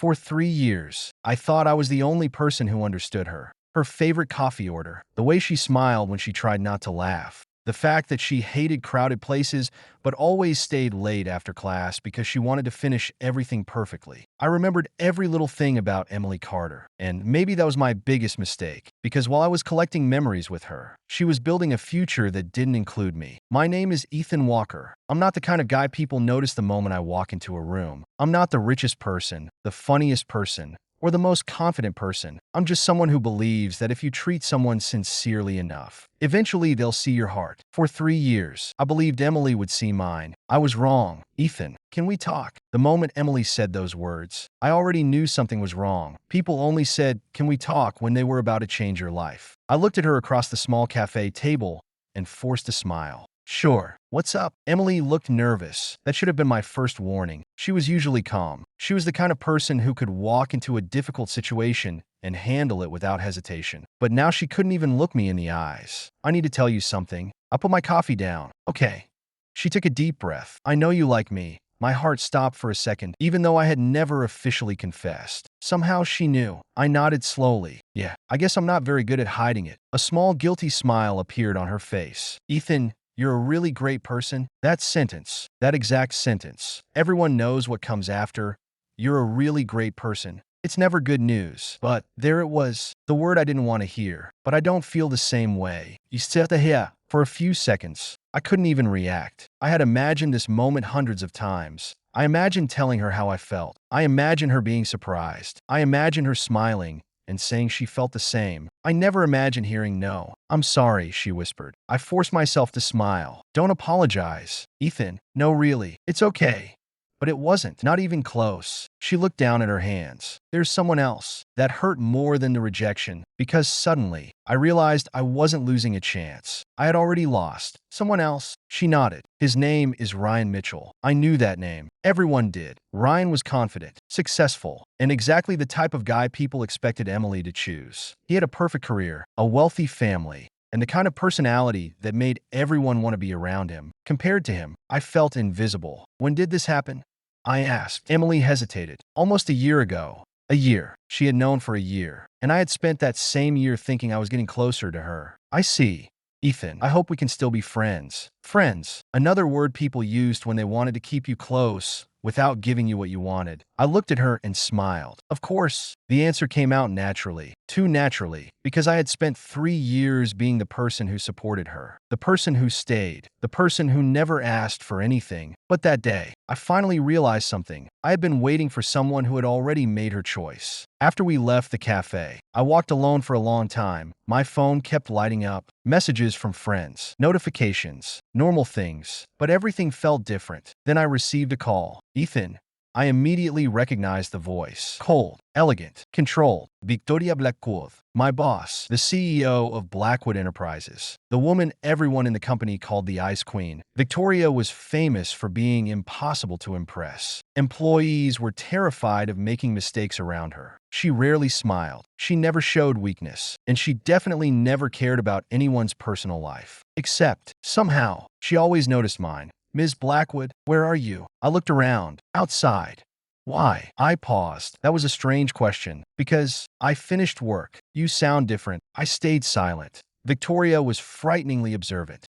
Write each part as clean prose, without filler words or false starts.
For 3 years, I thought I was the only person who understood her. Her favorite coffee order, the way she smiled when she tried not to laugh, the fact that she hated crowded places but always stayed late after class because she wanted to finish everything perfectly. I remembered every little thing about Emily Carter, and maybe that was my biggest mistake, because while I was collecting memories with her, she was building a future that didn't include me. My name is Ethan Walker. I'm not the kind of guy people notice the moment I walk into a room. I'm not the richest person, the funniest person, or the most confident person. I'm just someone who believes that if you treat someone sincerely enough, eventually they'll see your heart. For 3 years, I believed Emily would see mine. I was wrong. Ethan, can we talk? The moment Emily said those words, I already knew something was wrong. People only said, "Can we talk?" when they were about to change your life. I looked at her across the small cafe table and forced a smile. Sure. What's up? Emily looked nervous. That should have been my first warning. She was usually calm. She was the kind of person who could walk into a difficult situation and handle it without hesitation. But now she couldn't even look me in the eyes. I need to tell you something. I put my coffee down. Okay. She took a deep breath. I know you like me. My heart stopped for a second, even though I had never officially confessed. Somehow she knew. I nodded slowly. Yeah, I guess I'm not very good at hiding it. A small guilty smile appeared on her face. Ethan, you're a really great person. That sentence, that exact sentence, everyone knows what comes after. You're a really great person. It's never good news, but there it was, the word I didn't want to hear. But I don't feel the same way. You said here. For a few seconds, I couldn't even react. I had imagined this moment hundreds of times. I imagined telling her how I felt. I imagined her being surprised. I imagined her smiling and saying she felt the same. I never imagined hearing no. I'm sorry, she whispered. I forced myself to smile. Don't apologize. Ethan, no really. It's okay. But it wasn't, not even close. She looked down at her hands. There's someone else. That hurt more than the rejection, because suddenly, I realized I wasn't losing a chance. I had already lost. Someone else. She nodded. His name is Ryan Mitchell. I knew that name. Everyone did. Ryan was confident, successful, and exactly the type of guy people expected Emily to choose. He had a perfect career, a wealthy family, and the kind of personality that made everyone want to be around him. Compared to him, I felt invisible. When did this happen? I asked. Emily hesitated. Almost a year ago. A year. She had known for a year. And I had spent that same year thinking I was getting closer to her. I see. Ethan, I hope we can still be friends. Friends. Another word people used when they wanted to keep you close without giving you what you wanted. I looked at her and smiled. Of course, the answer came out naturally. Too naturally, because I had spent 3 years being the person who supported her, the person who stayed, the person who never asked for anything. But that day, I finally realized something. I had been waiting for someone who had already made her choice. After we left the cafe, I walked alone for a long time. My phone kept lighting up. Messages from friends, notifications, normal things. But everything felt different. Then I received a call. Ethan. I immediately recognized the voice. Cold, elegant, controlled. Victoria Blackwood, my boss, the CEO of Blackwood Enterprises, the woman everyone in the company called the Ice Queen. Victoria was famous for being impossible to impress. Employees were terrified of making mistakes around her. She rarely smiled. She never showed weakness. And she definitely never cared about anyone's personal life. Except, somehow, she always noticed mine. Ms. Blackwood, where are you? I looked around. Outside. Why? I paused. That was a strange question. Because I finished work. You sound different. I stayed silent. Victoria was frighteningly observant.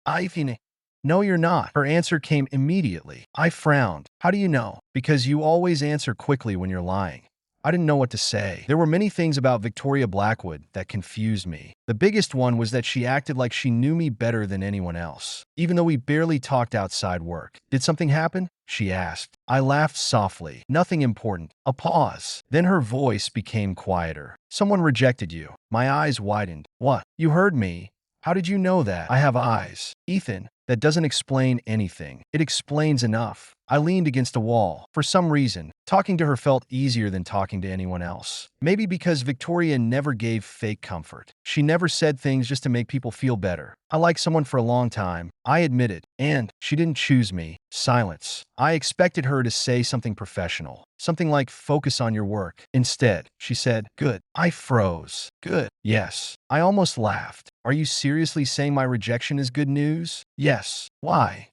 No, you're not. Her answer came immediately. I frowned. How do you know? Because you always answer quickly when you're lying. I didn't know what to say. There were many things about Victoria Blackwood that confused me. The biggest one was that she acted like she knew me better than anyone else, even though we barely talked outside work. Did something happen? She asked. I laughed softly. Nothing important. A pause. Then her voice became quieter. Someone rejected you. My eyes widened. What? You heard me? How did you know that? I have eyes. Ethan, that doesn't explain anything. It explains enough. I leaned against a wall. For some reason, talking to her felt easier than talking to anyone else. Maybe because Victoria never gave fake comfort. She never said things just to make people feel better. I liked someone for a long time. I admit it. And she didn't choose me. Silence. I expected her to say something professional. Something like, focus on your work. Instead, she said, good. I froze. Good. Yes. I almost laughed. Are you seriously saying my rejection is good news? Yes. Why?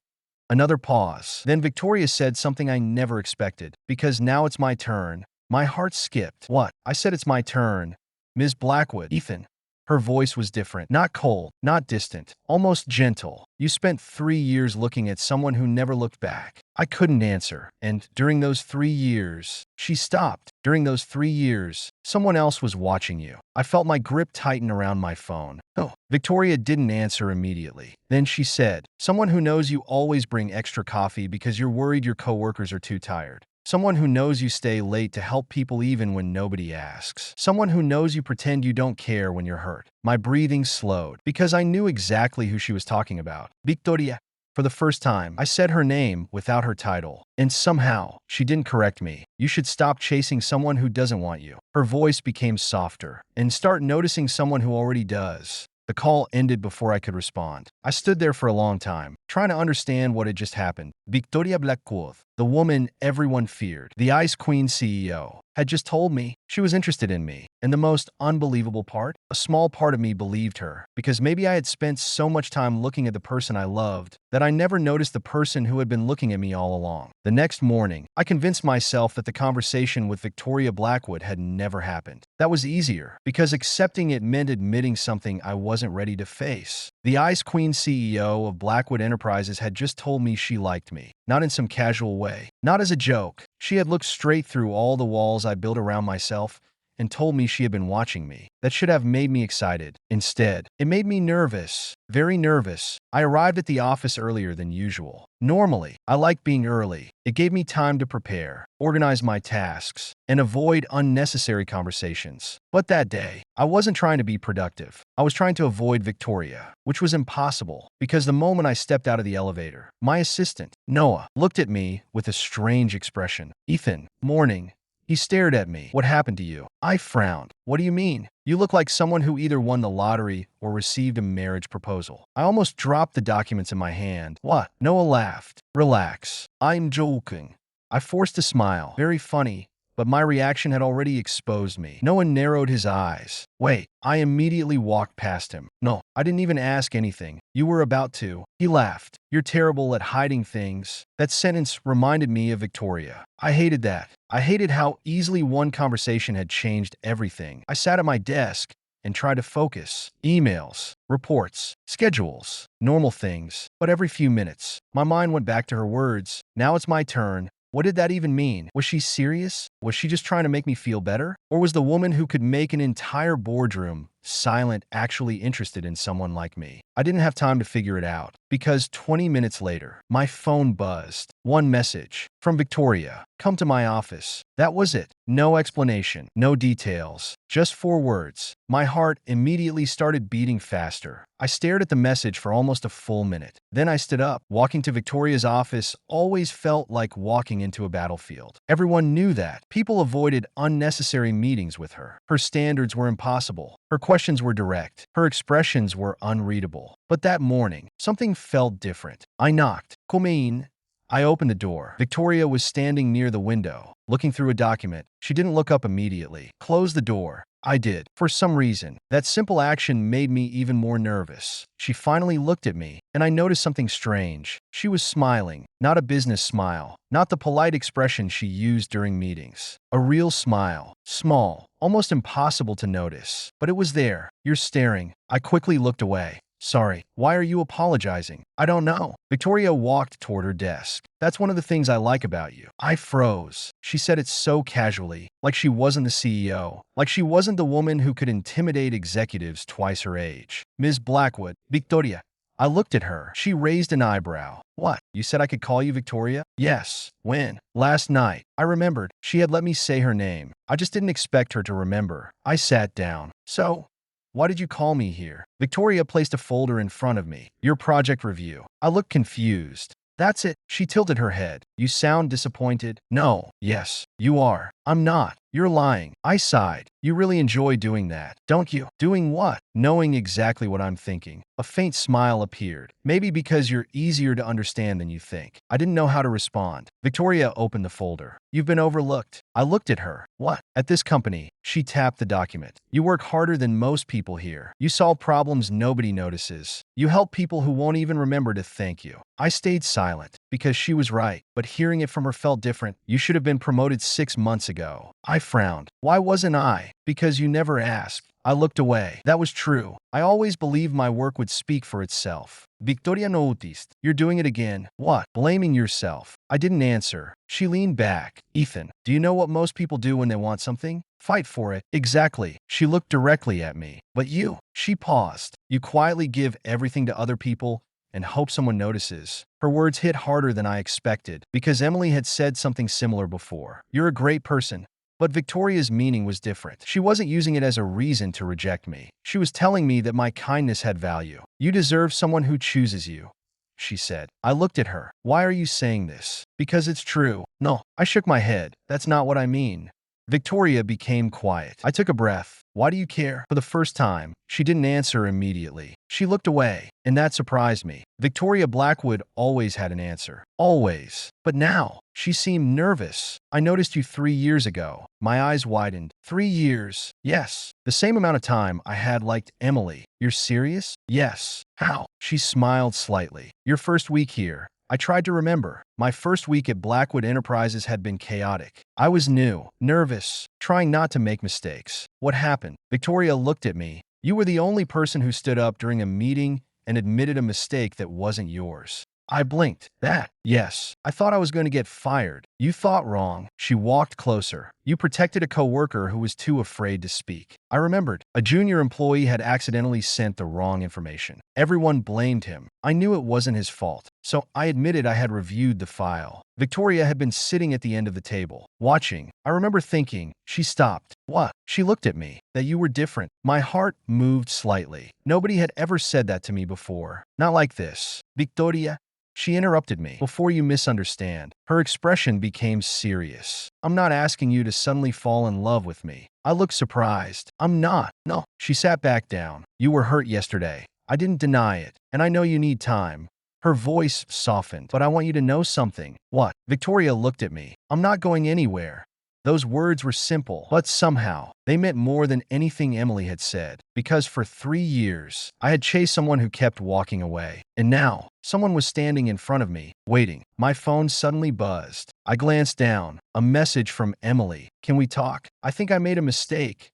Another pause. Then Victoria said something I never expected. Because now it's my turn. My heart skipped. What? I said it's my turn. Ms. Blackwood. Ethan. Her voice was different. Not cold, not distant, almost gentle. You spent 3 years looking at someone who never looked back. I couldn't answer. And during those 3 years, she stopped. During those 3 years, someone else was watching you. I felt my grip tighten around my phone. Oh. Victoria didn't answer immediately. Then she said, someone who knows you always bring extra coffee because you're worried your coworkers are too tired. Someone who knows you stay late to help people even when nobody asks. Someone who knows you pretend you don't care when you're hurt. My breathing slowed because I knew exactly who she was talking about. Victoria. For the first time, I said her name without her title. And somehow, she didn't correct me. You should stop chasing someone who doesn't want you. Her voice became softer. And start noticing someone who already does. The call ended before I could respond. I stood there for a long time, trying to understand what had just happened. Victoria Blackwood, the woman everyone feared, the Ice Queen CEO, had just told me she was interested in me. And the most unbelievable part? A small part of me believed her, because maybe I had spent so much time looking at the person I loved that I never noticed the person who had been looking at me all along. The next morning, I convinced myself that the conversation with Victoria Blackwood had never happened. That was easier, because accepting it meant admitting something I wasn't ready to face. The Ice Queen CEO of Blackwood Enterprises had just told me she liked me, not in some casual way, not as a joke. She had looked straight through all the walls I built around myself and told me she had been watching me. That should have made me excited. Instead, it made me nervous, very nervous. I arrived at the office earlier than usual. Normally, I like being early. It gave me time to prepare, organize my tasks, and avoid unnecessary conversations. But that day, I wasn't trying to be productive. I was trying to avoid Victoria, which was impossible, because the moment I stepped out of the elevator, my assistant, Noah, looked at me with a strange expression. Ethan, morning. He stared at me. What happened to you? I frowned. What do you mean? You look like someone who either won the lottery or received a marriage proposal. I almost dropped the documents in my hand. What? Noah laughed. Relax. I'm joking. I forced a smile. Very funny. But my reaction had already exposed me. Noah narrowed his eyes. Wait, I immediately walked past him. No, I didn't even ask anything. You were about to. He laughed. You're terrible at hiding things. That sentence reminded me of Victoria. I hated that. I hated how easily one conversation had changed everything. I sat at my desk and tried to focus. Emails, reports, schedules, normal things. But every few minutes, my mind went back to her words. Now it's my turn. What did that even mean? Was she serious? Was she just trying to make me feel better? Or was the woman who could make an entire boardroom silent actually interested in someone like me? I didn't have time to figure it out, because 20 minutes later, my phone buzzed. One message from Victoria. Come to my office. That was it. No explanation, no details, just 4 words. My heart immediately started beating faster. I stared at the message for almost a full minute. Then I stood up. Walking to Victoria's office always felt like walking into a battlefield. Everyone knew that. People avoided unnecessary meetings with her. Her standards were impossible. Her questions were direct. Her expressions were unreadable. But that morning, something felt different. I knocked. Come in. I opened the door. Victoria was standing near the window, looking through a document. She didn't look up immediately. Close the door. I did. For some reason, that simple action made me even more nervous. She finally looked at me, and I noticed something strange. She was smiling, not a business smile, not the polite expression she used during meetings. A real smile. Small, almost impossible to notice. But it was there. You're staring. I quickly looked away. Sorry, why are you apologizing? I don't know. Victoria walked toward her desk. That's one of the things I like about you. I froze. She said it so casually, like she wasn't the CEO, like she wasn't the woman who could intimidate executives twice her age. Ms. Blackwood, Victoria. I looked at her. She raised an eyebrow. What? You said I could call you Victoria? Yes. When? Last night. I remembered. She had let me say her name. I just didn't expect her to remember. I sat down. So, why did you call me here? Victoria placed a folder in front of me. Your project review. I looked confused. That's it. She tilted her head. You sound disappointed. No. Yes, you are. I'm not. You're lying. I sighed. You really enjoy doing that, don't you? Doing what? Knowing exactly what I'm thinking. A faint smile appeared. Maybe because you're easier to understand than you think. I didn't know how to respond. Victoria opened the folder. You've been overlooked. I looked at her. What? At this company. She tapped the document. You work harder than most people here. You solve problems nobody notices. You help people who won't even remember to thank you. I stayed silent because she was right, but hearing it from her felt different. You should have been promoted 6 months ago. I frowned. Why wasn't I? Because you never asked. I looked away. That was true. I always believed my work would speak for itself. Victoria noticed. You're doing it again. What? Blaming yourself. I didn't answer. She leaned back. Ethan, do you know what most people do when they want something? Fight for it. Exactly. She looked directly at me. But you? She paused. You quietly give everything to other people and hope someone notices. Her words hit harder than I expected because Emily had said something similar before. You're a great person. But Victoria's meaning was different. She wasn't using it as a reason to reject me. She was telling me that my kindness had value. You deserve someone who chooses you, she said. I looked at her. Why are you saying this? Because it's true. No, I shook my head. That's not what I mean. Victoria became quiet. I took a breath. Why do you care? For the first time, she didn't answer immediately. She looked away, and that surprised me. Victoria Blackwood always had an answer. Always. But now, she seemed nervous. I noticed you 3 years ago. My eyes widened. 3 years. Yes. The same amount of time I had liked Emily. You're serious? Yes. How? She smiled slightly. Your first week here. I tried to remember. My first week at Blackwood Enterprises had been chaotic. I was new, nervous, trying not to make mistakes. What happened? Victoria looked at me. You were the only person who stood up during a meeting and admitted a mistake that wasn't yours. I blinked. That? Yes. I thought I was going to get fired. You thought wrong. She walked closer. You protected a coworker who was too afraid to speak. I remembered. A junior employee had accidentally sent the wrong information. Everyone blamed him. I knew it wasn't his fault, so I admitted I had reviewed the file. Victoria had been sitting at the end of the table, watching. I remember thinking. She stopped. What? She looked at me. That you were different. My heart moved slightly. Nobody had ever said that to me before. Not like this. Victoria. She interrupted me. Before you misunderstand. Her expression became serious. I'm not asking you to suddenly fall in love with me. I looked surprised. I'm not. No. She sat back down. You were hurt yesterday. I didn't deny it. And I know you need time. Her voice softened. But I want you to know something. What? Victoria looked at me. I'm not going anywhere. Those words were simple, but somehow, they meant more than anything Emily had said. Because for 3 years, I had chased someone who kept walking away. And now, someone was standing in front of me, waiting. My phone suddenly buzzed. I glanced down. A message from Emily. Can we talk? I think I made a mistake.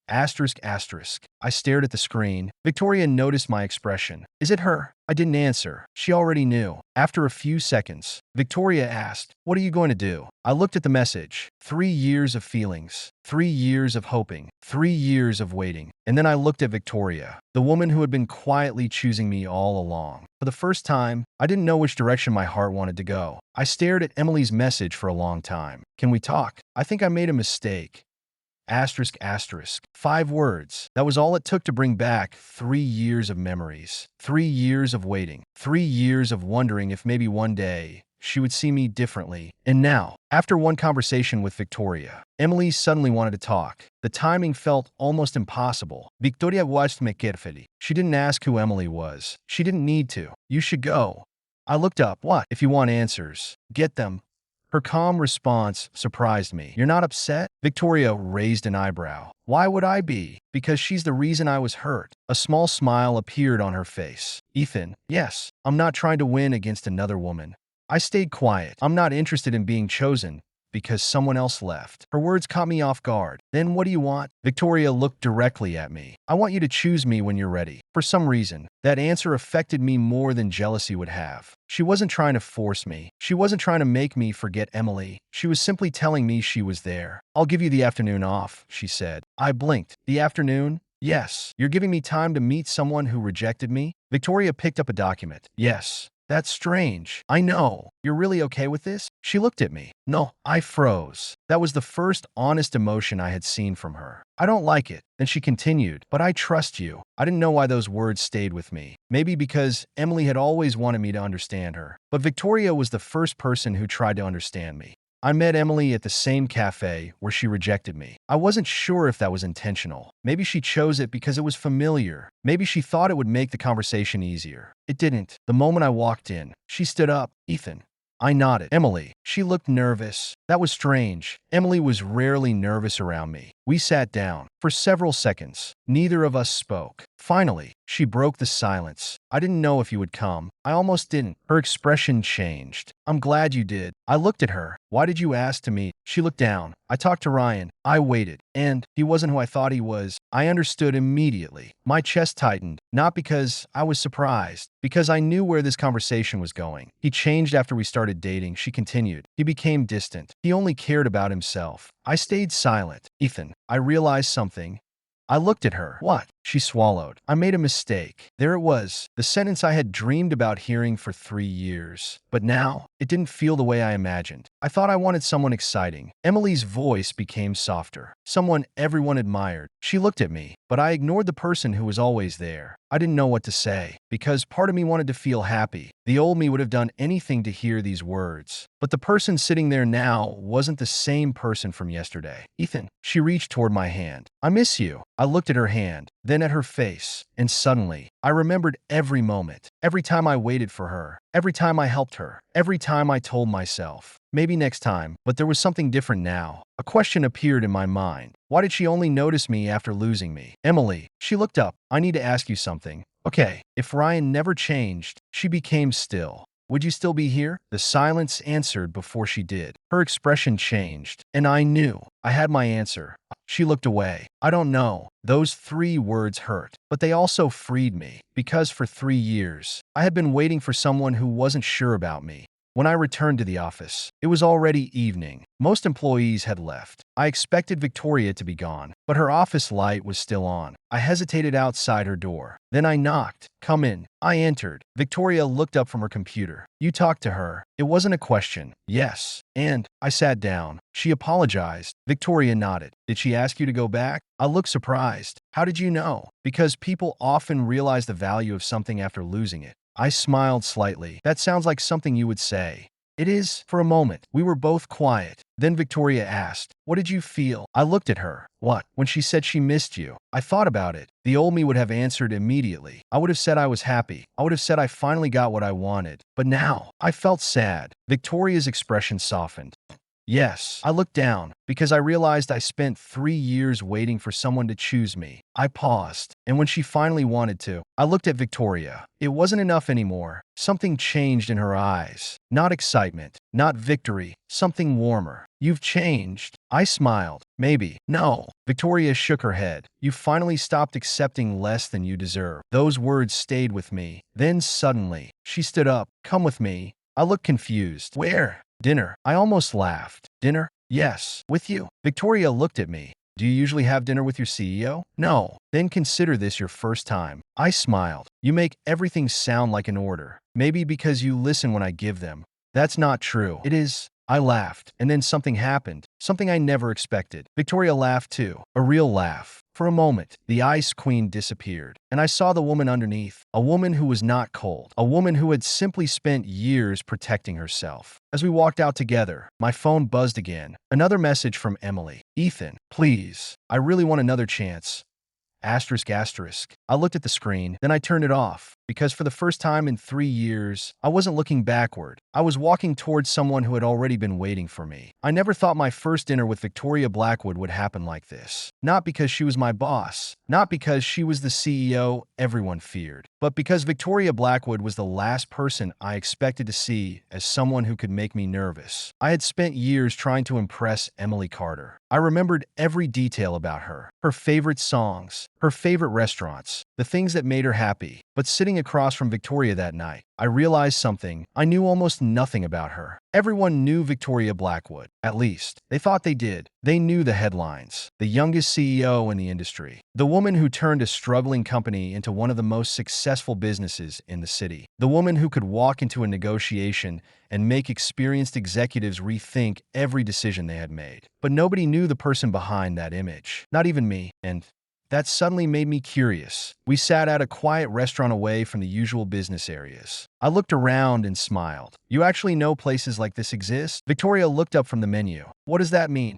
Asterisk, asterisk. I stared at the screen. Victoria noticed my expression. Is it her? I didn't answer. She already knew. After a few seconds, Victoria asked, what are you going to do? I looked at the message. 3 years of feelings. 3 years of hoping. 3 years of waiting. And then I looked at Victoria, the woman who had been quietly choosing me all along. For the first time, I didn't know which direction my heart wanted to go. I stared at Emily's message for a long time. Can we talk? I think I made a mistake. Asterisk, asterisk. 5 words. That was all it took to bring back 3 years of memories. 3 years of waiting. 3 years of wondering if maybe one day she would see me differently. And now, after one conversation with Victoria, Emily suddenly wanted to talk. The timing felt almost impossible. Victoria watched me carefully. She didn't ask who Emily was. She didn't need to. You should go. I looked up. What? If you want answers, get them. Her calm response surprised me. You're not upset? Victoria raised an eyebrow. Why would I be? Because she's the reason I was hurt. A small smile appeared on her face. Ethan, yes, I'm not trying to win against another woman. I stayed quiet. I'm not interested in being chosen because someone else left. Her words caught me off guard. Then what do you want? Victoria looked directly at me. I want you to choose me when you're ready. For some reason, that answer affected me more than jealousy would have. She wasn't trying to force me. She wasn't trying to make me forget Emily. She was simply telling me she was there. I'll give you the afternoon off, she said. I blinked. The afternoon? Yes. You're giving me time to meet someone who rejected me? Victoria picked up a document. Yes. That's strange. I know. You're really okay with this? She looked at me. No, I froze. That was the first honest emotion I had seen from her. I don't like it. Then she continued, but I trust you. I didn't know why those words stayed with me. Maybe because Emily had always wanted me to understand her. But Victoria was the first person who tried to understand me. I met Emily at the same cafe where she rejected me. I wasn't sure if that was intentional. Maybe she chose it because it was familiar. Maybe she thought it would make the conversation easier. It didn't. The moment I walked in, she stood up. Ethan. I nodded. Emily. She looked nervous. That was strange. Emily was rarely nervous around me. We sat down. For several seconds, Neither of us spoke. Finally, she broke the silence. I didn't know if you would come. I almost didn't. Her expression changed. I'm glad you did. I looked at her. Why did you ask to meet? She looked down. I talked to Ryan. I waited. And he wasn't who I thought he was. I understood immediately. My chest tightened, not because I was surprised, because I knew where this conversation was going. He changed after we started dating, she continued. He became distant. He only cared about himself. I stayed silent. Ethan, I realized something. I looked at her. What? She swallowed. I made a mistake. There it was, the sentence I had dreamed about hearing for 3 years. But now, it didn't feel the way I imagined. I thought I wanted someone exciting. Emily's voice became softer. Someone everyone admired. She looked at me, but I ignored the person who was always there. I didn't know what to say, because part of me wanted to feel happy. The old me would have done anything to hear these words. But the person sitting there now wasn't the same person from yesterday. Ethan, she reached toward my hand. I miss you. I looked at her hand, then at her face, and suddenly, I remembered every moment, every time I waited for her, every time I helped her, every time I told myself, maybe next time, but there was something different now. A question appeared in my mind. Why did she only notice me after losing me? Emily, she looked up. I need to ask you something. Okay, if Ryan never changed, she became still. Would you still be here? The silence answered before she did. Her expression changed, and I knew I had my answer. She looked away. I don't know. Those 3 words hurt, but they also freed me, because for 3 years, I had been waiting for someone who wasn't sure about me. When I returned to the office, it was already evening. Most employees had left. I expected Victoria to be gone, but her office light was still on. I hesitated outside her door. Then I knocked. Come in. I entered. Victoria looked up from her computer. You talked to her. It wasn't a question. Yes. And I sat down. She apologized. Victoria nodded. Did she ask you to go back? I looked surprised. How did you know? Because people often realize the value of something after losing it. I smiled slightly. That sounds like something you would say. It is. For a moment, we were both quiet. Then Victoria asked, what did you feel? I looked at her. What? When she said she missed you. I thought about it. The old me would have answered immediately. I would have said I was happy. I would have said I finally got what I wanted. But now, I felt sad. Victoria's expression softened. Yes, I looked down, because I realized I spent 3 years waiting for someone to choose me. I paused, and when she finally wanted to, I looked at Victoria. It wasn't enough anymore. Something changed in her eyes. Not excitement, not victory, something warmer. You've changed. I smiled. Maybe. No. Victoria shook her head. You finally stopped accepting less than you deserve. Those words stayed with me. Then suddenly, she stood up. Come with me. I looked confused. Where? Dinner. I almost laughed. Dinner? Yes. With you. Victoria looked at me. Do you usually have dinner with your CEO? No. Then consider this your first time. I smiled. You make everything sound like an order. Maybe because you listen when I give them. That's not true. It is. I laughed, and then something happened. Something I never expected. Victoria laughed too. A real laugh. For a moment, the Ice Queen disappeared, and I saw the woman underneath. A woman who was not cold. A woman who had simply spent years protecting herself. As we walked out together, my phone buzzed again. Another message from Emily. Ethan, please. I really want another chance. Asterisk, asterisk. I looked at the screen, then I turned it off, because for the first time in 3 years, I wasn't looking backward. I was walking towards someone who had already been waiting for me. I never thought my first dinner with Victoria Blackwood would happen like this. Not because she was my boss, not because she was the CEO everyone feared, but because Victoria Blackwood was the last person I expected to see as someone who could make me nervous. I had spent years trying to impress Emily Carter. I remembered every detail about her favorite songs, her favorite restaurants, the things that made her happy. But sitting across from Victoria that night, I realized something. I knew almost nothing about her. Everyone knew Victoria Blackwood. At least, they thought they did. They knew the headlines. The youngest CEO in the industry. The woman who turned a struggling company into one of the most successful businesses in the city. The woman who could walk into a negotiation and make experienced executives rethink every decision they had made. But nobody knew the person behind that image. Not even me. And that suddenly made me curious. We sat at a quiet restaurant away from the usual business areas. I looked around and smiled. You actually know places like this exist? Victoria looked up from the menu. What does that mean?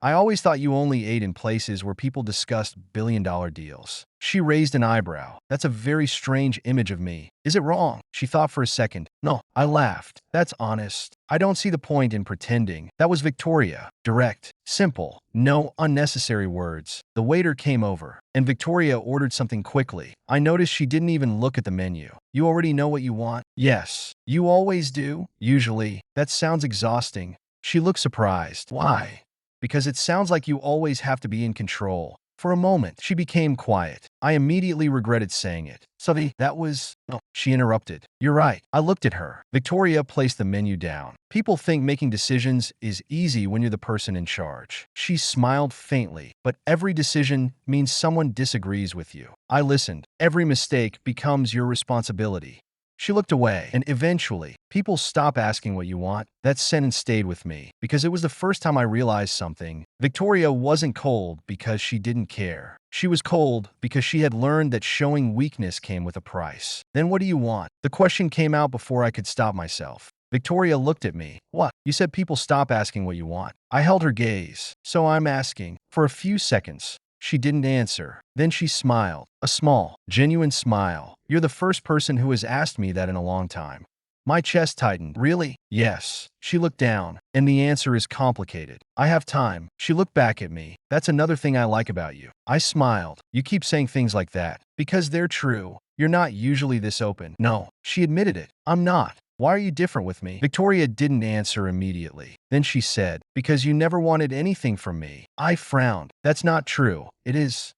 I always thought you only ate in places where people discussed billion-dollar deals. She raised an eyebrow. That's a very strange image of me. Is it wrong? She thought for a second. No, I laughed. That's honest. I don't see the point in pretending. That was Victoria. Direct. Simple. No unnecessary words. The waiter came over, and Victoria ordered something quickly. I noticed she didn't even look at the menu. You already know what you want? Yes. You always do? Usually. That sounds exhausting. She looked surprised. Why? Because it sounds like you always have to be in control. For a moment, she became quiet. I immediately regretted saying it. Sorry, that was... No, she interrupted. You're right. I looked at her. Victoria placed the menu down. People think making decisions is easy when you're the person in charge. She smiled faintly, but every decision means someone disagrees with you. I listened. Every mistake becomes your responsibility. She looked away, and eventually, people stop asking what you want. That sentence stayed with me, because it was the first time I realized something. Victoria wasn't cold because she didn't care. She was cold because she had learned that showing weakness came with a price. Then what do you want? The question came out before I could stop myself. Victoria looked at me. What? You said people stop asking what you want. I held her gaze. So I'm asking. For a few seconds. She didn't answer. Then she smiled. A small, genuine smile. You're the first person who has asked me that in a long time. My chest tightened. Really? Yes. She looked down, and the answer is complicated. I have time. She looked back at me. That's another thing I like about you. I smiled. You keep saying things like that. Because they're true. You're not usually this open. No. She admitted it. I'm not. Why are you different with me? Victoria didn't answer immediately. Then she said, because you never wanted anything from me. I frowned. That's not true. It is.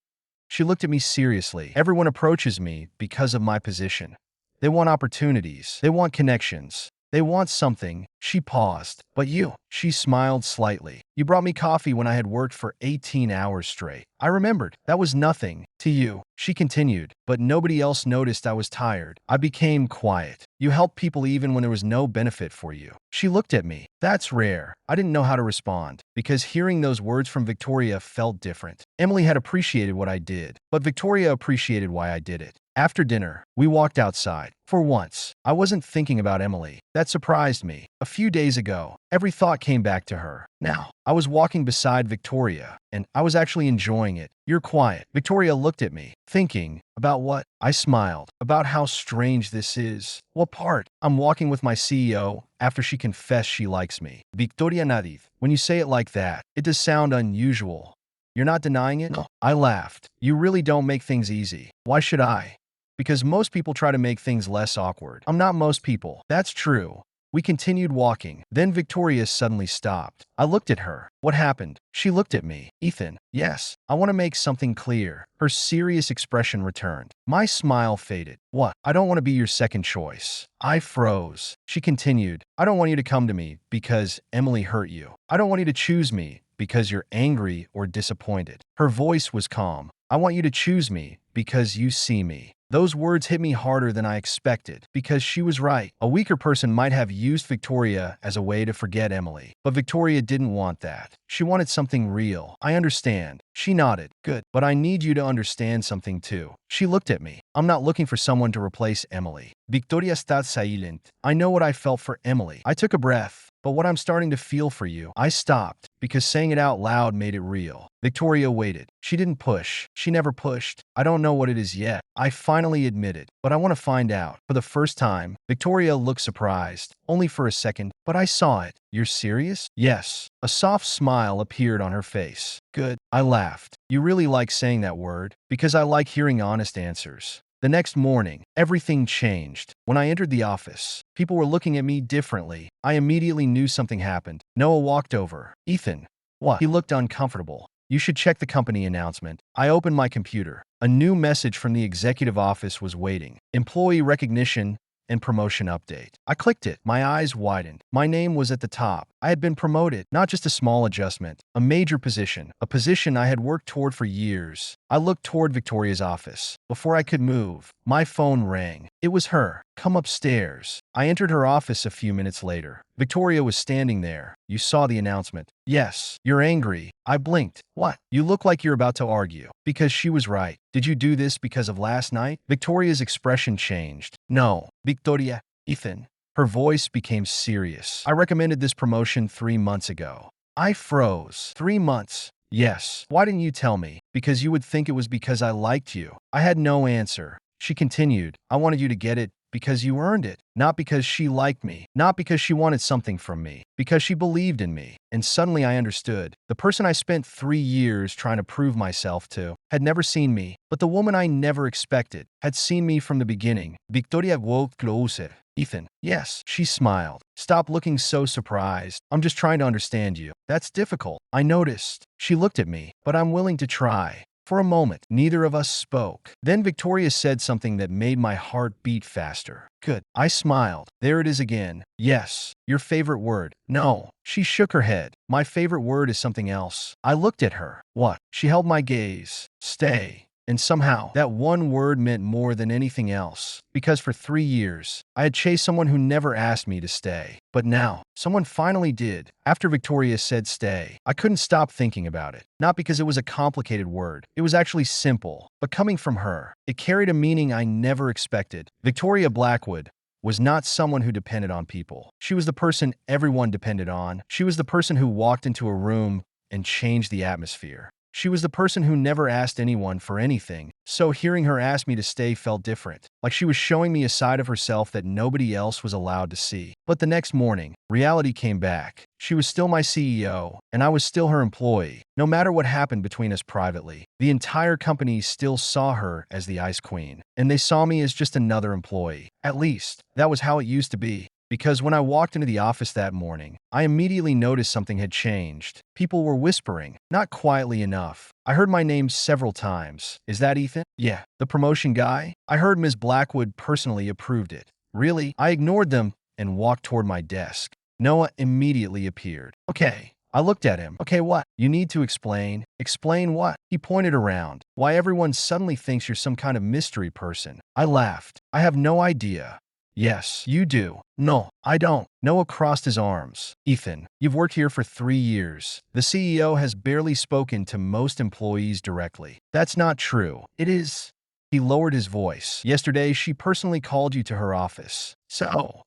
She looked at me seriously. Everyone approaches me because of my position. They want opportunities. They want connections. They want something. She paused. But you, she smiled slightly. You brought me coffee when I had worked for 18 hours straight. I remembered. That was nothing to you. She continued, but nobody else noticed I was tired. I became quiet. You helped people even when there was no benefit for you. She looked at me. That's rare. I didn't know how to respond, because hearing those words from Victoria felt different. Emily had appreciated what I did, but Victoria appreciated why I did it. After dinner, we walked outside. For once, I wasn't thinking about Emily. That surprised me. A few days ago, every thought came back to her. Now, I was walking beside Victoria, and I was actually enjoying it. You're quiet. Victoria looked at me, thinking, about what? I smiled. About how strange this is. What part? I'm walking with my CEO after she confessed she likes me. Victoria Nadith. When you say it like that, it does sound unusual. You're not denying it? No. I laughed. You really don't make things easy. Why should I? Because most people try to make things less awkward. I'm not most people. That's true. We continued walking. Then Victoria suddenly stopped. I looked at her. What happened? She looked at me. Ethan. Yes. I want to make something clear. Her serious expression returned. My smile faded. What? I don't want to be your second choice. I froze. She continued. I don't want you to come to me because Emily hurt you. I don't want you to choose me because you're angry or disappointed. Her voice was calm. I want you to choose me because you see me. Those words hit me harder than I expected, because she was right. A weaker person might have used Victoria as a way to forget Emily. But Victoria didn't want that. She wanted something real. I understand. She nodded. Good. But I need you to understand something too. She looked at me. I'm not looking for someone to replace Emily. Victoria está silent. I know what I felt for Emily. I took a breath. But what I'm starting to feel for you, I stopped, because saying it out loud made it real. Victoria waited. She didn't push. She never pushed. I don't know what it is yet. I finally admitted, but I want to find out. For the first time, Victoria looked surprised, only for a second, but I saw it. You're serious? Yes. A soft smile appeared on her face. Good. I laughed. You really like saying that word? Because I like hearing honest answers. The next morning, everything changed. When I entered the office, people were looking at me differently. I immediately knew something happened. Noah walked over. Ethan. What? He looked uncomfortable. You should check the company announcement. I opened my computer. A new message from the executive office was waiting. Employee recognition and promotion update. I clicked it. My eyes widened. My name was at the top. I had been promoted, not just a small adjustment, a major position, a position I had worked toward for years. I looked toward Victoria's office. Before I could move, my phone rang. It was her. Come upstairs. I entered her office a few minutes later. Victoria was standing there. You saw the announcement. Yes. You're angry. I blinked. What? You look like you're about to argue. Because she was right. Did you do this because of last night? Victoria's expression changed. No. Victoria. Ethan. Her voice became serious. I recommended this promotion 3 months ago. I froze. 3 months? Yes. Why didn't you tell me? because you would think it was because I liked you. I had no answer. She continued, I wanted you to get it because you earned it, not because she liked me, not because she wanted something from me, because she believed in me. And suddenly I understood. The person I spent 3 years trying to prove myself to had never seen me, but the woman I never expected had seen me from the beginning. Victoria walked closer. Ethan, yes, she smiled. Stop looking so surprised. I'm just trying to understand you. That's difficult. I noticed. She looked at me, but I'm willing to try. For a moment, neither of us spoke. Then Victoria said something that made my heart beat faster. Good. I smiled. There it is again. Yes. Your favorite word. No. She shook her head. My favorite word is something else. I looked at her. What? She held my gaze. Stay. And somehow, that one word meant more than anything else. Because for 3 years, I had chased someone who never asked me to stay. But now, someone finally did. After Victoria said stay, I couldn't stop thinking about it. Not because it was a complicated word. It was actually simple. But coming from her, it carried a meaning I never expected. Victoria Blackwood was not someone who depended on people. She was the person everyone depended on. She was the person who walked into a room and changed the atmosphere. She was the person who never asked anyone for anything, so hearing her ask me to stay felt different, like she was showing me a side of herself that nobody else was allowed to see. But the next morning, reality came back. She was still my CEO, and I was still her employee. No matter what happened between us privately, the entire company still saw her as the Ice Queen, and they saw me as just another employee. At least, that was how it used to be. Because when I walked into the office that morning, I immediately noticed something had changed. People were whispering, not quietly enough. I heard my name several times. Is that Ethan? Yeah. The promotion guy? I heard Ms. Blackwood personally approved it. Really? I ignored them and walked toward my desk. Noah immediately appeared. Okay. I looked at him. Okay, what? You need to explain. Explain what? He pointed around. Why everyone suddenly thinks you're some kind of mystery person. I laughed. I have no idea. Yes, you do. No, I don't. Noah crossed his arms. Ethan, you've worked here for 3 years. The CEO has barely spoken to most employees directly. That's not true. It is. He lowered his voice. Yesterday, she personally called you to her office. So.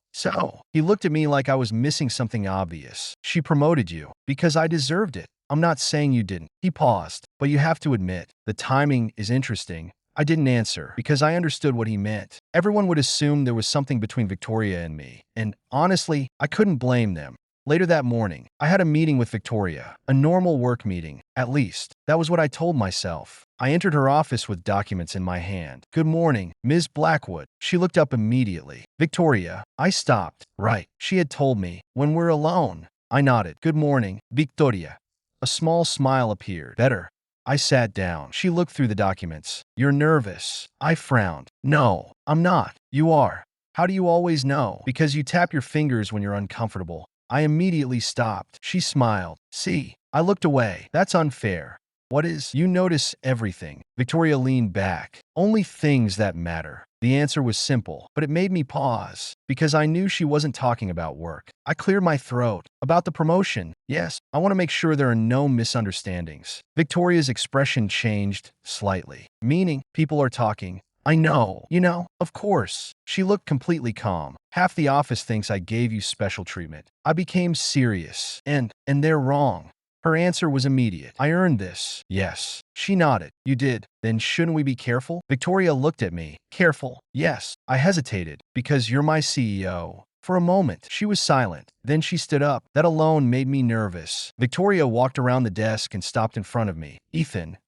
He looked at me like I was missing something obvious. She promoted you because I deserved it. I'm not saying you didn't. He paused. But you have to admit, the timing is interesting. I didn't answer because I understood what he meant. Everyone would assume there was something between Victoria and me, and honestly, I couldn't blame them. Later that morning, I had a meeting with Victoria, a normal work meeting, at least. That was what I told myself. I entered her office with documents in my hand. Good morning, Ms. Blackwood. She looked up immediately. Victoria, I stopped. Right, she had told me, when we're alone. I nodded. Good morning, Victoria. A small smile appeared. Better. I sat down. She looked through the documents. You're nervous. I frowned. No, I'm not. You are. How do you always know? Because you tap your fingers when you're uncomfortable. I immediately stopped. She smiled. See, I looked away. That's unfair. What is? You notice everything. Victoria leaned back. Only things that matter. The answer was simple, but it made me pause, because I knew she wasn't talking about work. I cleared my throat. About the promotion. Yes, I want to make sure there are no misunderstandings. Victoria's expression changed slightly, meaning people are talking. I know. You know, of course. She looked completely calm. Half the office thinks I gave you special treatment. I became serious, and they're wrong. Her answer was immediate. I earned this. Yes. She nodded. You did. Then shouldn't we be careful? Victoria looked at me. Careful. Yes. I hesitated. Because you're my CEO. For a moment, she was silent. Then she stood up. That alone made me nervous. Victoria walked around the desk and stopped in front of me. Ethan.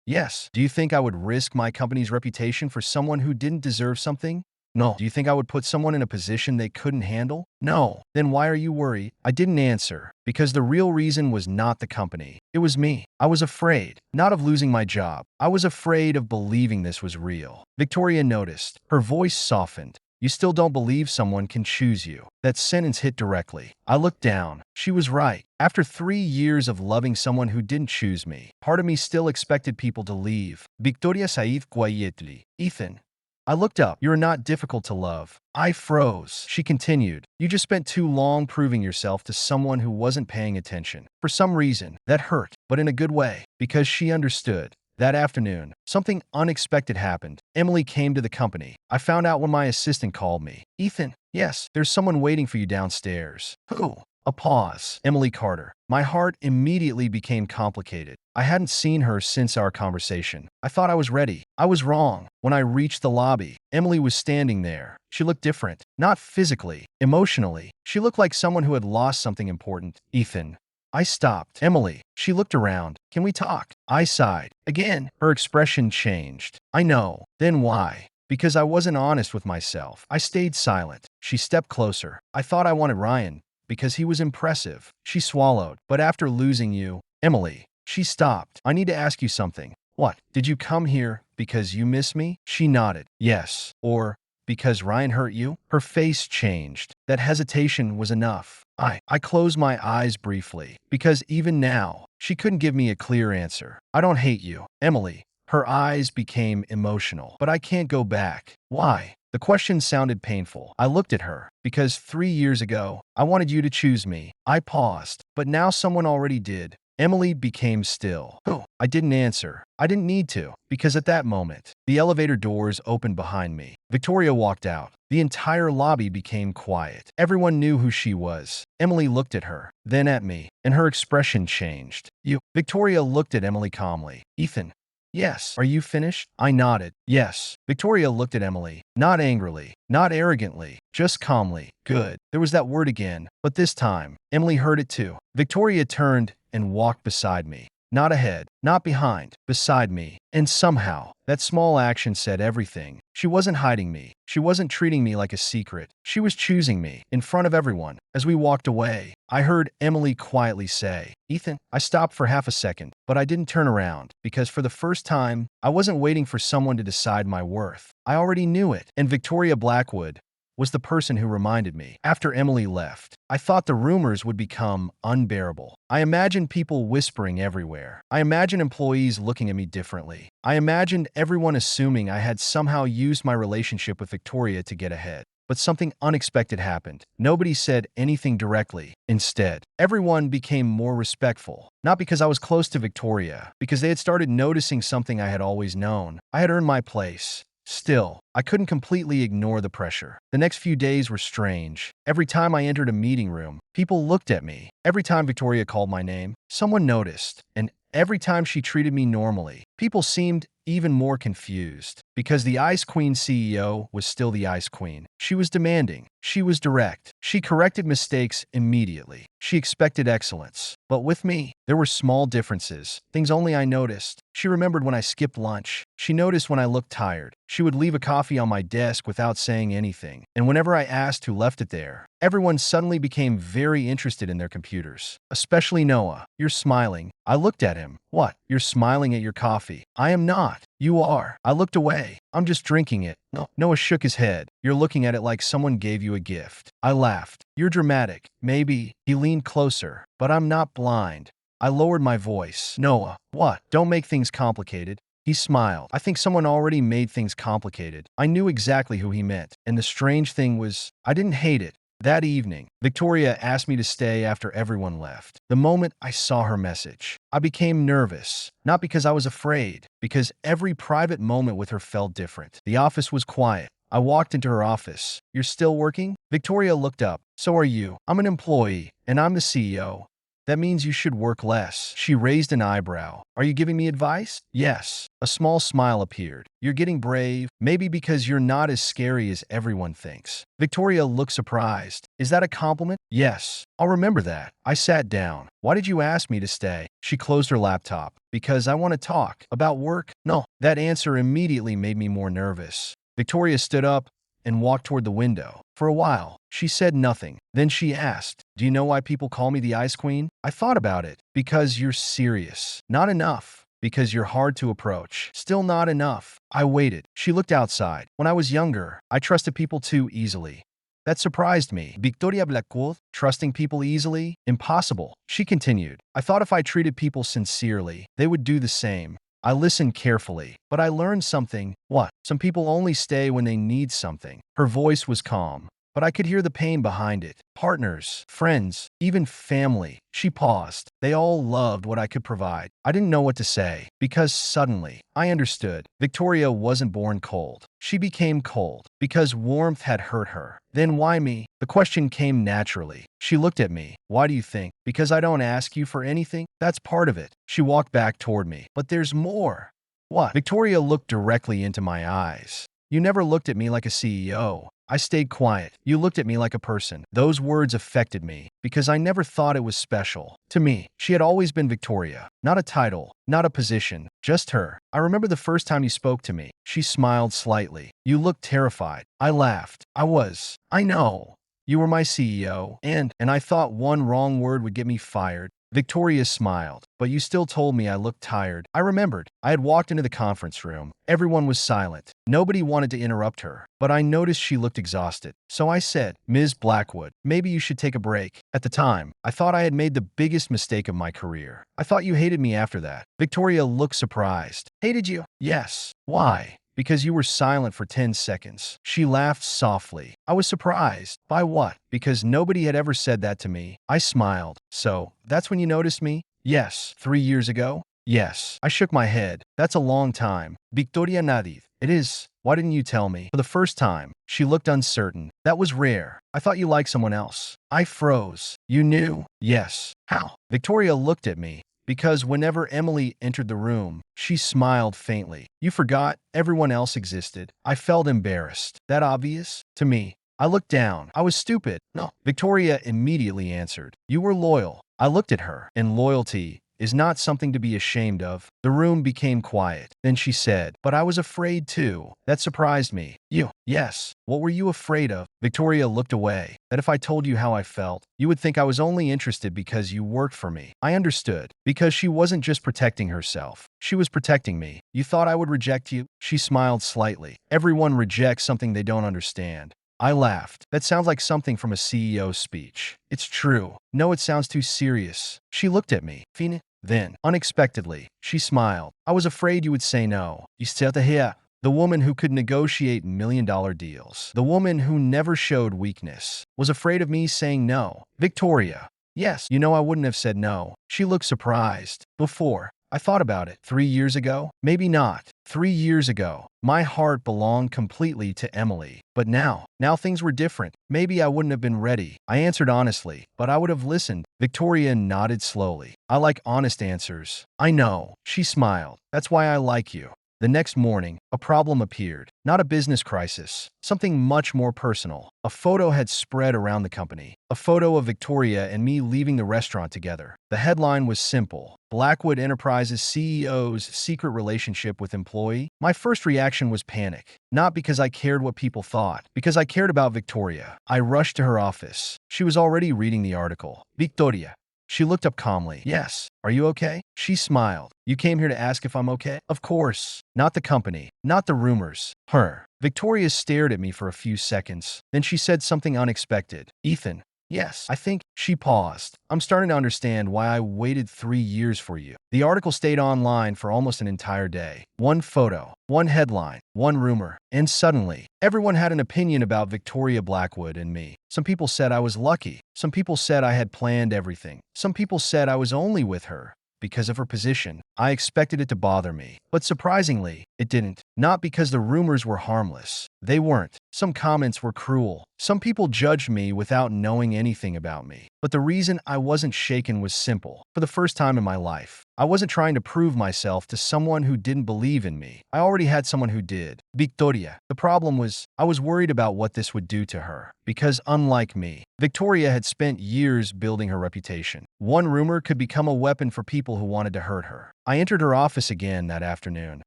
Yes. Do you think I would risk my company's reputation for someone who didn't deserve something? No. Do you think I would put someone in a position they couldn't handle? No. Then why are you worried? I didn't answer. Because the real reason was not the company. It was me. I was afraid. Not of losing my job. I was afraid of believing this was real. Victoria noticed. Her voice softened. You still don't believe someone can choose you. That sentence hit directly. I looked down. She was right. After 3 years of loving someone who didn't choose me, part of me still expected people to leave. Victoria said quietly. Ethan. I looked up. You're not difficult to love. I froze. She continued. You just spent too long proving yourself to someone who wasn't paying attention. For some reason, that hurt, but in a good way, because she understood. That afternoon, something unexpected happened. Emily came to the company. I found out when my assistant called me. Ethan, yes, there's someone waiting for you downstairs. Who? A pause. Emily Carter. My heart immediately became complicated. I hadn't seen her since our conversation. I thought I was ready. I was wrong. When I reached the lobby, Emily was standing there. She looked different. Not physically, emotionally. She looked like someone who had lost something important. Ethan. I stopped. Emily. She looked around. Can we talk? I sighed. Again, her expression changed. I know. Then why? Because I wasn't honest with myself. I stayed silent. She stepped closer. I thought I wanted Ryan because he was impressive. She swallowed. But after losing you, Emily, she stopped. I need to ask you something. What? Did you come here because you miss me? She nodded. Yes. Or because Ryan hurt you? Her face changed. That hesitation was enough. I closed my eyes briefly because even now, she couldn't give me a clear answer. I don't hate you, Emily. Her eyes became emotional. But I can't go back. Why? The question sounded painful. I looked at her. Because 3 years ago, I wanted you to choose me. I paused. But now someone already did. Emily became still. Oh, I didn't answer. I didn't need to. Because at that moment, the elevator doors opened behind me. Victoria walked out. The entire lobby became quiet. Everyone knew who she was. Emily looked at her, then at me, and her expression changed. You. Victoria looked at Emily calmly. Ethan. Yes. Are you finished? I nodded. Yes. Victoria looked at Emily, not angrily, not arrogantly, just calmly. Good. There was that word again, but this time, Emily heard it too. Victoria turned and walked beside me. Not ahead, not behind, beside me. And somehow, that small action said everything. She wasn't hiding me. She wasn't treating me like a secret. She was choosing me, in front of everyone. As we walked away, I heard Emily quietly say, Ethan. I stopped for half a second, but I didn't turn around, because for the first time, I wasn't waiting for someone to decide my worth. I already knew it. And Victoria Blackwood was the person who reminded me. After Emily left, I thought the rumors would become unbearable. I imagined people whispering everywhere. I imagined employees looking at me differently. I imagined everyone assuming I had somehow used my relationship with Victoria to get ahead. But something unexpected happened. Nobody said anything directly. Instead, everyone became more respectful. Not because I was close to Victoria, because they had started noticing something I had always known. I had earned my place. Still, I couldn't completely ignore the pressure. The next few days were strange. Every time I entered a meeting room, people looked at me. Every time Victoria called my name, someone noticed. And every time she treated me normally, people seemed even more confused. Because the Ice Queen CEO was still the Ice Queen. She was demanding. She was direct. She corrected mistakes immediately. She expected excellence. But with me, there were small differences, things only I noticed. She remembered when I skipped lunch. She noticed when I looked tired. She would leave a coffee on my desk without saying anything. And whenever I asked who left it there, everyone suddenly became very interested in their computers. Especially Noah. You're smiling. I looked at him. What? You're smiling at your coffee. I am not. You are. I looked away. I'm just drinking it. No. Noah shook his head. You're looking at it like someone gave you a gift. I laughed. You're dramatic. Maybe. He leaned closer. But I'm not blind. I lowered my voice. Noah. What? Don't make things complicated. He smiled. I think someone already made things complicated. I knew exactly who he meant. And the strange thing was, I didn't hate it. That evening, Victoria asked me to stay after everyone left. The moment I saw her message, I became nervous. Not because I was afraid, because every private moment with her felt different. The office was quiet. I walked into her office. You're still working? Victoria looked up. So are you. I'm an employee, and I'm the CEO. That means you should work less. She raised an eyebrow. Are you giving me advice? Yes. A small smile appeared. You're getting brave, maybe because you're not as scary as everyone thinks. Victoria looked surprised. Is that a compliment? Yes. I'll remember that. I sat down. Why did you ask me to stay? She closed her laptop. Because I want to talk. About work? No. That answer immediately made me more nervous. Victoria stood up and walked toward the window. For a while, she said nothing. Then she asked, do you know why people call me the Ice Queen? I thought about it. Because you're serious. Not enough. Because you're hard to approach. Still not enough. I waited. She looked outside. When I was younger, I trusted people too easily. That surprised me. Victoria Blackwood, trusting people easily? Impossible. She continued. I thought if I treated people sincerely, they would do the same. I listened carefully, but I learned something. What? Some people only stay when they need something. Her voice was calm. but I could hear the pain behind it. Partners, friends, even family. She paused. They all loved what I could provide. I didn't know what to say, because suddenly, I understood. Victoria wasn't born cold. She became cold, because warmth had hurt her. Then why me? The question came naturally. She looked at me. Why do you think? Because I don't ask you for anything? That's part of it. She walked back toward me. But there's more. What? Victoria looked directly into my eyes. You never looked at me like a CEO. I stayed quiet. You looked at me like a person. Those words affected me because I never thought it was special. To me, she had always been Victoria. Not a title, not a position, just her. I remember the first time you spoke to me. She smiled slightly. You looked terrified. I laughed. I know. You were my CEO, and I thought one wrong word would get me fired. Victoria smiled, but you still told me I looked tired. I remembered. I had walked into the conference room. Everyone was silent. Nobody wanted to interrupt her, but I noticed she looked exhausted. So I said, Ms. Blackwood, maybe you should take a break. At the time, I thought I had made the biggest mistake of my career. I thought you hated me after that. Victoria looked surprised. Hated you? Yes. Why? Because you were silent for 10 seconds. She laughed softly. I was surprised. By what? Because nobody had ever said that to me. I smiled. So, that's when you noticed me? Yes. 3 years ago? Yes. I shook my head. That's a long time. Victoria Nadid. It is. Why didn't you tell me? For the first time, she looked uncertain. That was rare. I thought you liked someone else. I froze. You knew? Yes. How? Victoria looked at me. Because whenever Emily entered the room, she smiled faintly. You forgot everyone else existed. I felt embarrassed. That obvious? To me. I looked down. I was stupid. No. Victoria immediately answered. You were loyal. I looked at her, and loyalty is not something to be ashamed of. The room became quiet. Then she said, but I was afraid too. That surprised me. You? Yes. What were you afraid of? Victoria looked away. That if I told you how I felt, you would think I was only interested because you worked for me. I understood. Because she wasn't just protecting herself. She was protecting me. You thought I would reject you? She smiled slightly. Everyone rejects something they don't understand. I laughed. That sounds like something from a CEO's speech. It's true. No, it sounds too serious. She looked at me. Fine. Then, unexpectedly, she smiled. I was afraid you would say no. You said here. The woman who could negotiate million-dollar deals. The woman who never showed weakness. Was afraid of me saying no. Victoria. Yes, you know I wouldn't have said no. She looked surprised. Before. I thought about it. 3 years ago? Maybe not. 3 years ago. My heart belonged completely to Emily. But now things were different. Maybe I wouldn't have been ready. I answered honestly, but I would have listened. Victoria nodded slowly. I like honest answers. I know. She smiled. That's why I like you. The next morning, a problem appeared. Not a business crisis. Something much more personal. A photo had spread around the company. A photo of Victoria and me leaving the restaurant together. The headline was simple. Blackwood Enterprises CEO's secret relationship with employee. My first reaction was panic. Not because I cared what people thought. Because I cared about Victoria. I rushed to her office. She was already reading the article. Victoria. She looked up calmly. Yes. Are you okay? She smiled. You came here to ask if I'm okay? Of course. Not the company. Not the rumors. Her. Victoria stared at me for a few seconds. Then she said something unexpected. Ethan. Yes, I think. She paused. I'm starting to understand why I waited 3 years for you. The article stayed online for almost an entire day. One photo, one headline, one rumor, and suddenly, everyone had an opinion about Victoria Blackwood and me. Some people said I was lucky. Some people said I had planned everything. Some people said I was only with her because of her position. I expected it to bother me. But surprisingly, it didn't. Not because the rumors were harmless. They weren't. Some comments were cruel. Some people judged me without knowing anything about me. But the reason I wasn't shaken was simple. For the first time in my life, I wasn't trying to prove myself to someone who didn't believe in me. I already had someone who did. Victoria. The problem was, I was worried about what this would do to her. Because unlike me, Victoria had spent years building her reputation. One rumor could become a weapon for people who wanted to hurt her. I entered her office again that afternoon.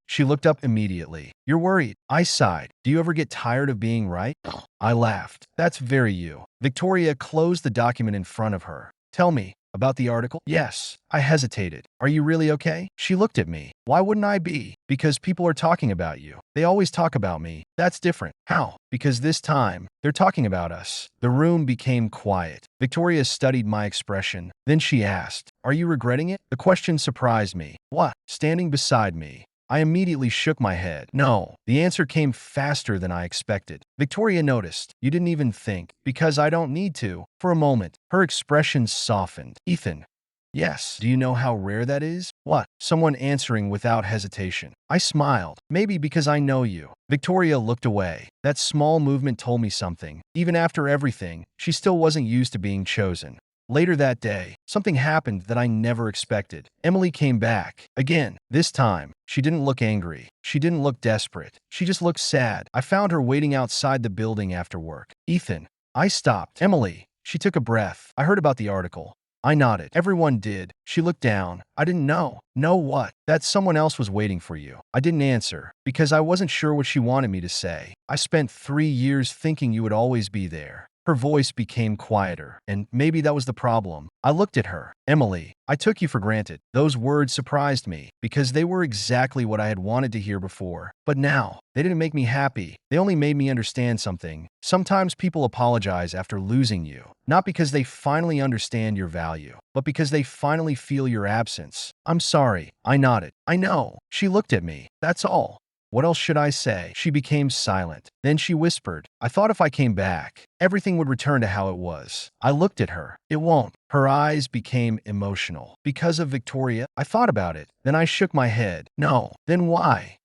She looked up immediately. You're worried. I sighed. Do you ever get tired of being right? I laughed. That's very you. Victoria closed the document in front of her. Tell me, about the article? Yes. I hesitated. Are you really okay? She looked at me. Why wouldn't I be? Because people are talking about you. They always talk about me. That's different. How? Because this time, they're talking about us. The room became quiet. Victoria studied my expression. Then she asked, Are you regretting it? The question surprised me. What? Standing beside me, I immediately shook my head. No. The answer came faster than I expected. Victoria noticed. You didn't even think. Because I don't need to. For a moment, her expression softened. Ethan. Yes. Do you know how rare that is? What? Someone answering without hesitation. I smiled. Maybe because I know you. Victoria looked away. That small movement told me something. Even after everything, she still wasn't used to being chosen. Later that day, something happened that I never expected. Emily came back. Again. This time, she didn't look angry. She didn't look desperate. She just looked sad. I found her waiting outside the building after work. Ethan. I stopped. Emily. She took a breath. I heard about the article. I nodded. Everyone did. She looked down. I didn't know. Know what? That someone else was waiting for you. I didn't answer, because I wasn't sure what she wanted me to say. I spent 3 years thinking you would always be there. Her voice became quieter, and maybe that was the problem. I looked at her. Emily, I took you for granted. Those words surprised me, because they were exactly what I had wanted to hear before. But now, they didn't make me happy. They only made me understand something. Sometimes people apologize after losing you, not because they finally understand your value, but because they finally feel your absence. I'm sorry. I nodded. I know. She looked at me. That's all. What else should I say? She became silent. Then she whispered, I thought if I came back, everything would return to how it was. I looked at her. It won't. Her eyes became emotional. Because of Victoria? I thought about it. Then I shook my head. No. Then why?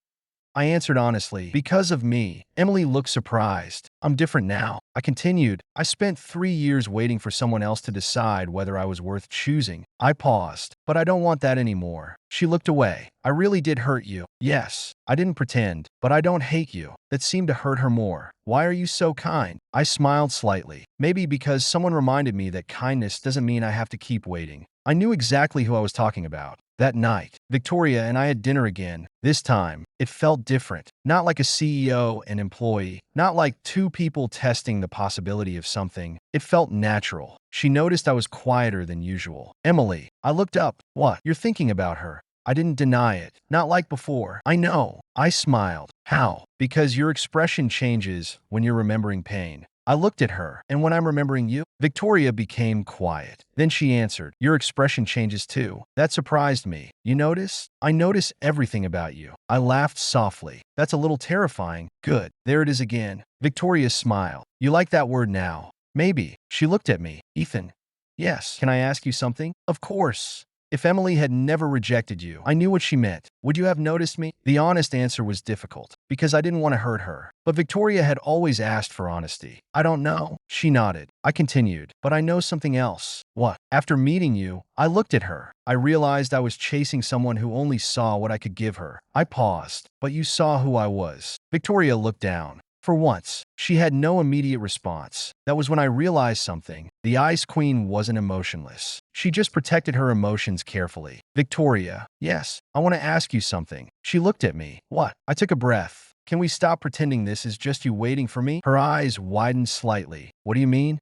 I answered honestly, because of me. Emily looked surprised. I'm different now. I continued. I spent 3 years waiting for someone else to decide whether I was worth choosing. I paused. But I don't want that anymore. She looked away. I really did hurt you. Yes. I didn't pretend. But I don't hate you. That seemed to hurt her more. Why are you so kind? I smiled slightly. Maybe because someone reminded me that kindness doesn't mean I have to keep waiting. I knew exactly who I was talking about. That night, Victoria and I had dinner again. This time, it felt different. Not like a CEO and employee. Not like two people testing the possibility of something. It felt natural. She noticed I was quieter than usual. Emily, I looked up. What? You're thinking about her. I didn't deny it. Not like before. I know. I smiled. How? Because your expression changes when you're remembering pain. I looked at her, and when I'm remembering you, Victoria became quiet. Then she answered, your expression changes too. That surprised me. You notice? I notice everything about you. I laughed softly. That's a little terrifying. Good. There it is again. Victoria smiled. You like that word now? Maybe. She looked at me. Ethan. Yes. Can I ask you something? Of course. If Emily had never rejected you, I knew what she meant. Would you have noticed me? The honest answer was difficult, because I didn't want to hurt her. But Victoria had always asked for honesty. I don't know. She nodded. I continued. But I know something else. What? After meeting you, I looked at her. I realized I was chasing someone who only saw what I could give her. I paused. But you saw who I was. Victoria looked down. For once, she had no immediate response. That was when I realized something. The Ice Queen wasn't emotionless. She just protected her emotions carefully. Victoria, yes, I want to ask you something. She looked at me. What? I took a breath. Can we stop pretending this is just you waiting for me? Her eyes widened slightly. What do you mean?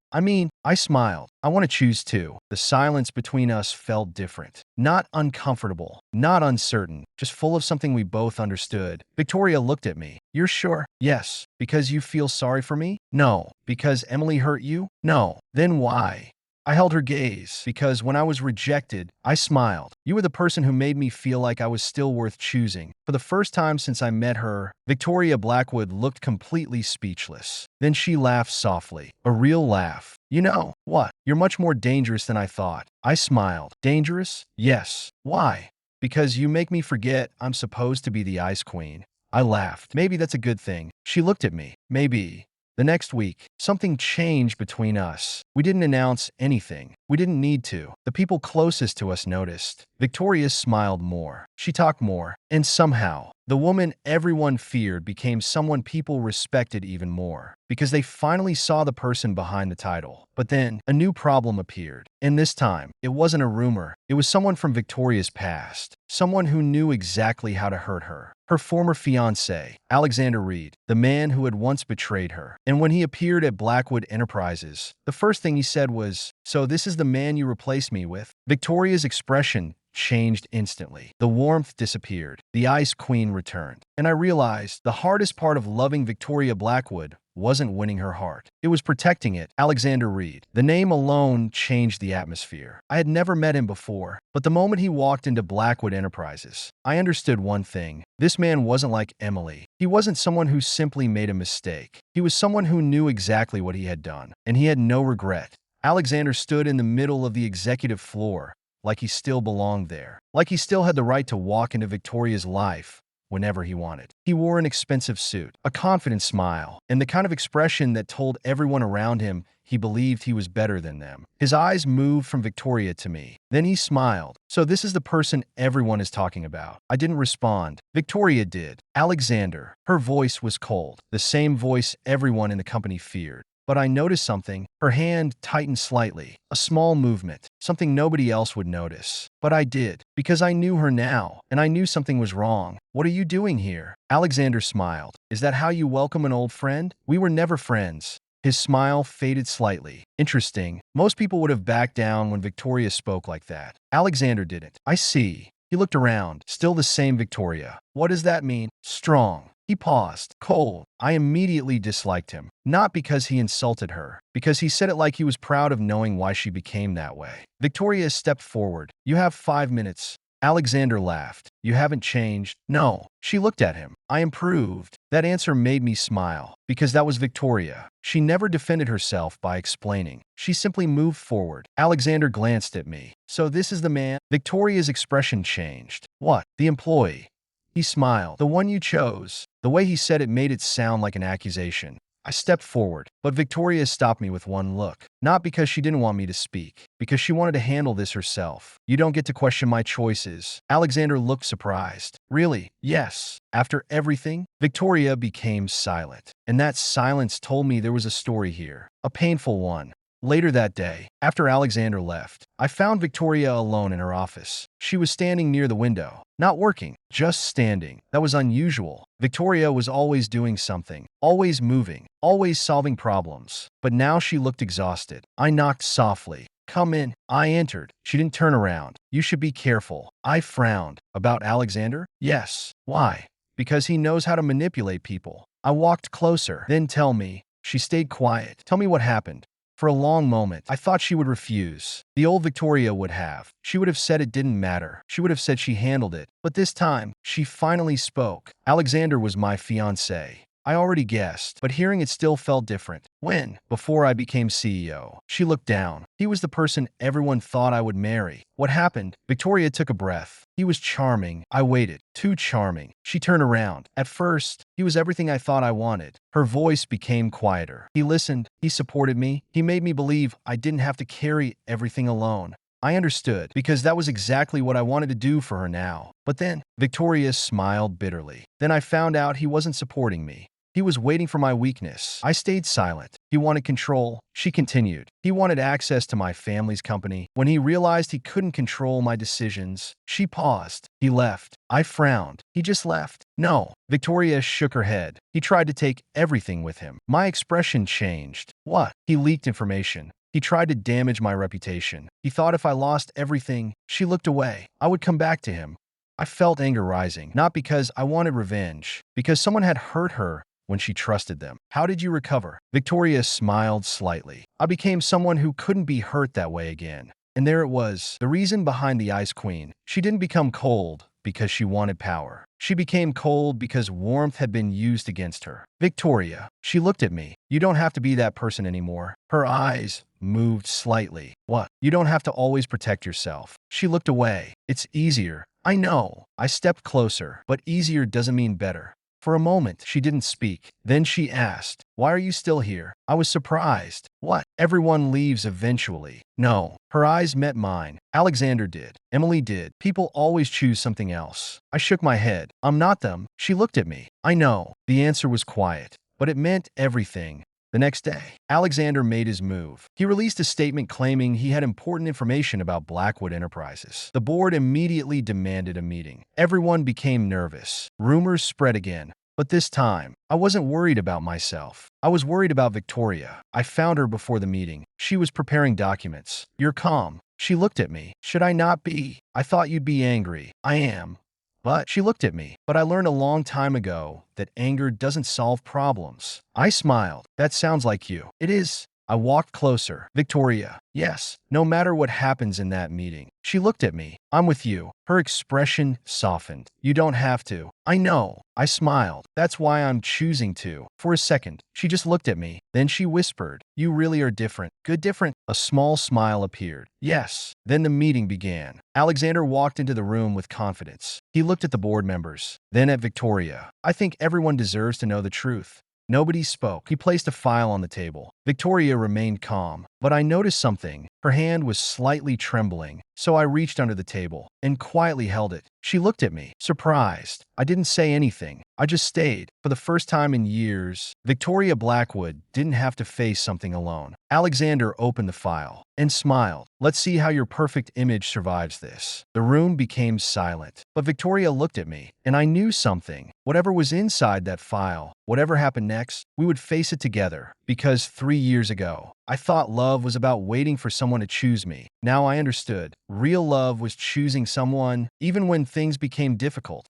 I smiled. I want to choose too. The silence between us felt different. Not uncomfortable, not uncertain, just full of something we both understood. Victoria looked at me. You're sure? Yes. Because you feel sorry for me? No. Because Emily hurt you? No. Then why? I held her gaze, because when I was rejected, I smiled. You were the person who made me feel like I was still worth choosing. For the first time since I met her, Victoria Blackwood looked completely speechless. Then she laughed softly. A real laugh. You know, what? You're much more dangerous than I thought. I smiled. Dangerous? Yes. Why? Because you make me forget I'm supposed to be the Ice Queen. I laughed. Maybe that's a good thing. She looked at me. Maybe. The next week, something changed between us. We didn't announce anything. We didn't need to. The people closest to us noticed. Victoria smiled more. She talked more. And somehow, the woman everyone feared became someone people respected even more. Because they finally saw the person behind the title. But then, a new problem appeared. And this time, it wasn't a rumor. It was someone from Victoria's past. Someone who knew exactly how to hurt her. Her former fiancé, Alexander Reed, the man who had once betrayed her. And when he appeared at Blackwood Enterprises, the first thing he said was, "So this is the man you replaced me with?" Victoria's expression changed instantly. The warmth disappeared. The Ice Queen returned. And I realized the hardest part of loving Victoria Blackwood wasn't winning her heart. It was protecting it. Alexander Reed. The name alone changed the atmosphere. I had never met him before, but the moment he walked into Blackwood Enterprises, I understood one thing. This man wasn't like Emily. He wasn't someone who simply made a mistake. He was someone who knew exactly what he had done, and he had no regret. Alexander stood in the middle of the executive floor, like he still belonged there, like he still had the right to walk into Victoria's life whenever he wanted. He wore an expensive suit, a confident smile, and the kind of expression that told everyone around him he believed he was better than them. His eyes moved from Victoria to me. Then he smiled. So this is the person everyone is talking about. I didn't respond. Victoria did. Alexander. Her voice was cold, the same voice everyone in the company feared. But I noticed something. Her hand tightened slightly, a small movement, something nobody else would notice. But I did, because I knew her now, and I knew something was wrong. What are you doing here? Alexander smiled. Is that how you welcome an old friend? We were never friends. His smile faded slightly. Interesting. Most people would have backed down when Victoria spoke like that. Alexander didn't. I see. He looked around. Still the same Victoria. What does that mean? Strong. He paused. Cold. I immediately disliked him. Not because he insulted her, because he said it like he was proud of knowing why she became that way. Victoria stepped forward. You have 5 minutes. Alexander laughed. You haven't changed? No. She looked at him. I improved. That answer made me smile, because that was Victoria. She never defended herself by explaining. She simply moved forward. Alexander glanced at me. So this is the man? Victoria's expression changed. What? The employee. He smiled. The one you chose. The way he said it made it sound like an accusation. I stepped forward, but Victoria stopped me with one look. Not because she didn't want me to speak, because she wanted to handle this herself. You don't get to question my choices. Alexander looked surprised. Really? Yes. After everything? Victoria became silent. And that silence told me there was a story here. A painful one. Later that day, after Alexander left, I found Victoria alone in her office. She was standing near the window, not working, just standing. That was unusual. Victoria was always doing something, always moving, always solving problems. But now she looked exhausted. I knocked softly. Come in. I entered. She didn't turn around. You should be careful. I frowned. About Alexander? Yes. Why? Because he knows how to manipulate people. I walked closer. Then tell me. She stayed quiet. Tell me what happened. For a long moment, I thought she would refuse. The old Victoria would have. She would have said it didn't matter. She would have said she handled it. But this time, she finally spoke. Alexander was my fiancé. I already guessed, but hearing it still felt different. When? Before I became CEO. She looked down. He was the person everyone thought I would marry. What happened? Victoria took a breath. He was charming. I waited. Too charming. She turned around. At first, he was everything I thought I wanted. Her voice became quieter. He listened. He supported me. He made me believe I didn't have to carry everything alone. I understood, because that was exactly what I wanted to do for her now. But then, Victoria smiled bitterly. Then I found out he wasn't supporting me. He was waiting for my weakness. I stayed silent. He wanted control. She continued. He wanted access to my family's company. When he realized he couldn't control my decisions, she paused. He left. I frowned. He just left. No. Victoria shook her head. He tried to take everything with him. My expression changed. What? He leaked information. He tried to damage my reputation. He thought if I lost everything, she looked away, I would come back to him. I felt anger rising, not because I wanted revenge, because someone had hurt her when she trusted them. How did you recover? Victoria smiled slightly. I became someone who couldn't be hurt that way again. And there it was, the reason behind the Ice Queen. She didn't become cold because she wanted power. She became cold because warmth had been used against her. Victoria. She looked at me. You don't have to be that person anymore. Her eyes moved slightly. What? You don't have to always protect yourself. She looked away. It's easier. I know. I stepped closer, but easier doesn't mean better. For a moment, she didn't speak. Then she asked, why are you still here? I was surprised. What? Everyone leaves eventually. No. Her eyes met mine. Alexander did. Emily did. People always choose something else. I shook my head. I'm not them. She looked at me. I know. The answer was quiet, but it meant everything. The next day, Alexander made his move. He released a statement claiming he had important information about Blackwood Enterprises. The board immediately demanded a meeting. Everyone became nervous. Rumors spread again. But this time, I wasn't worried about myself. I was worried about Victoria. I found her before the meeting. She was preparing documents. You're calm. She looked at me. Should I not be? I thought you'd be angry. I am. But she looked at me. But I learned a long time ago that anger doesn't solve problems. I smiled. That sounds like you. It is. I walked closer. Victoria. Yes, no matter what happens in that meeting. She looked at me. I'm with you. Her expression softened. You don't have to. I know. I smiled. That's why I'm choosing to. For a second, she just looked at me. Then she whispered, you really are different. Good different. A small smile appeared. Yes. Then the meeting began. Alexander walked into the room with confidence. He looked at the board members, then at Victoria. I think everyone deserves to know the truth. Nobody spoke. He placed a file on the table. Victoria remained calm, but I noticed something. Her hand was slightly trembling, so I reached under the table and quietly held it. She looked at me, surprised. I didn't say anything. I just stayed. For the first time in years, Victoria Blackwood didn't have to face something alone. Alexander opened the file and smiled. Let's see how your perfect image survives this. The room became silent, but Victoria looked at me, and I knew something. Whatever was inside that file, whatever happened next, we would face it together. Because 3 years ago, I thought love was about waiting for someone to choose me. Now I understood. Real love was choosing someone, even when things became difficult.